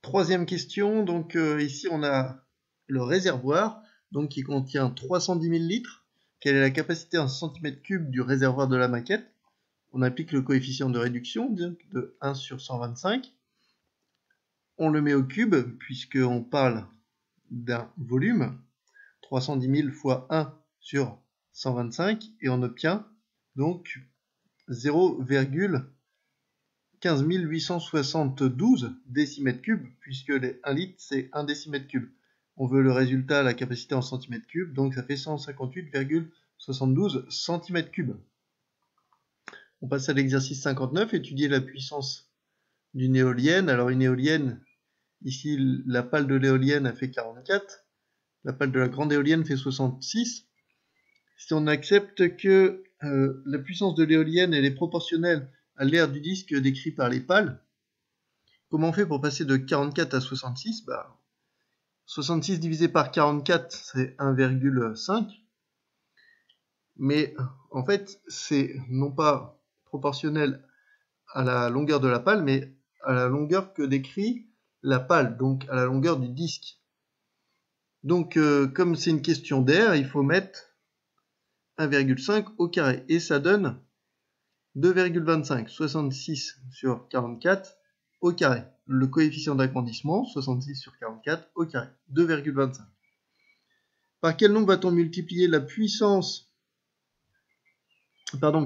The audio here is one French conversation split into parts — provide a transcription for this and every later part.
Troisième question, donc ici on a le réservoir donc qui contient 310 000 litres. Quelle est la capacité en centimètres cubes du réservoir de la maquette? On applique le coefficient de réduction de 1 sur 125. On le met au cube puisqu'on parle d'un volume, 310 000 fois 1 sur 125, et on obtient donc 0,15 872 décimètres cubes, puisque les 1 litre c'est 1 décimètre cube. On veut le résultat, la capacité en centimètres cubes, donc ça fait 158,72 centimètres cubes. On passe à l'exercice 59, étudier la puissance d'une éolienne. Alors une éolienne, ici la pale de l'éolienne a fait 44, la pale de la grande éolienne fait 66. Si on accepte que la puissance de l'éolienne elle est proportionnelle à l'aire du disque décrit par les pales, comment on fait pour passer de 44 à 66? 66 divisé par 44, c'est 1,5. Mais en fait, c'est non pas proportionnel à la longueur de la pale, mais à la longueur que décrit la pale, donc à la longueur du disque. Donc, comme c'est une question d'air, il faut mettre 1,5 au carré. Et ça donne 2,25. 66 sur 44 au carré. Le coefficient d'agrandissement, 66 sur 44 au carré. 2,25. Par quel nombre va-t-on multiplier la puissance,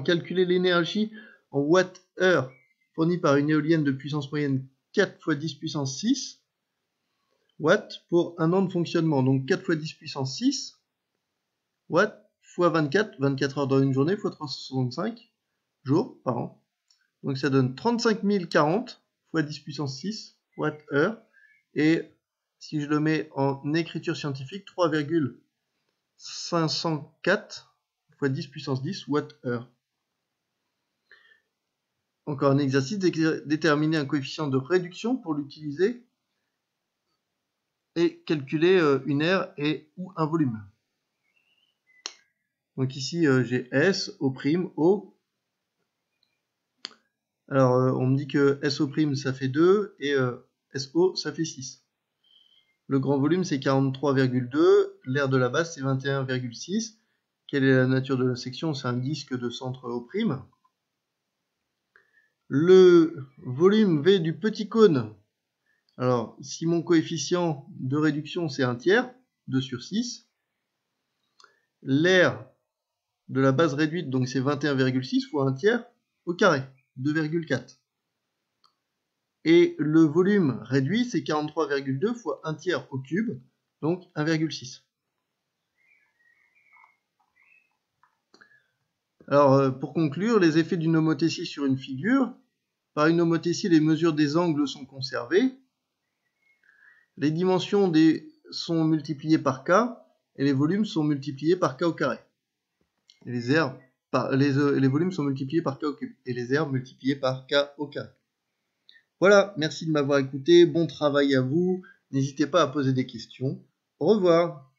calculer l'énergie en watts-heure fournie par une éolienne de puissance moyenne 4 fois 10 puissance 6 watts pour un an de fonctionnement. Donc 4 fois 10 puissance 6 watts fois 24, 24 heures dans une journée fois 365 jours par an. Donc ça donne 35 040 fois 10 puissance 6 watts-heure. Et si je le mets en écriture scientifique, 3,504 fois 10 puissance 10 watts-heure. Encore un exercice, déterminer un coefficient de réduction pour l'utiliser et calculer une aire et ou un volume. Donc ici j'ai S, O', O. Alors on me dit que SO' ça fait 2 et SO ça fait 6. Le grand volume c'est 43,2, l'aire de la base c'est 21,6. Quelle est la nature de la section? C'est un disque de centre O'. Le volume V du petit cône. Alors, si mon coefficient de réduction c'est 1 tiers, 2 sur 6, l'aire de la base réduite, donc c'est 21,6 fois 1 tiers au carré, 2,4. Et le volume réduit, c'est 43,2 fois 1 tiers au cube, donc 1,6. Alors, pour conclure, les effets d'une homothétie sur une figure. Par une homothétie, les mesures des angles sont conservées. Les dimensions sont multipliées par k, et les volumes sont multipliés par k au carré. Et les volumes sont multipliés par k au cube, et les aires multipliées par k au carré. Voilà, merci de m'avoir écouté, bon travail à vous, n'hésitez pas à poser des questions. Au revoir.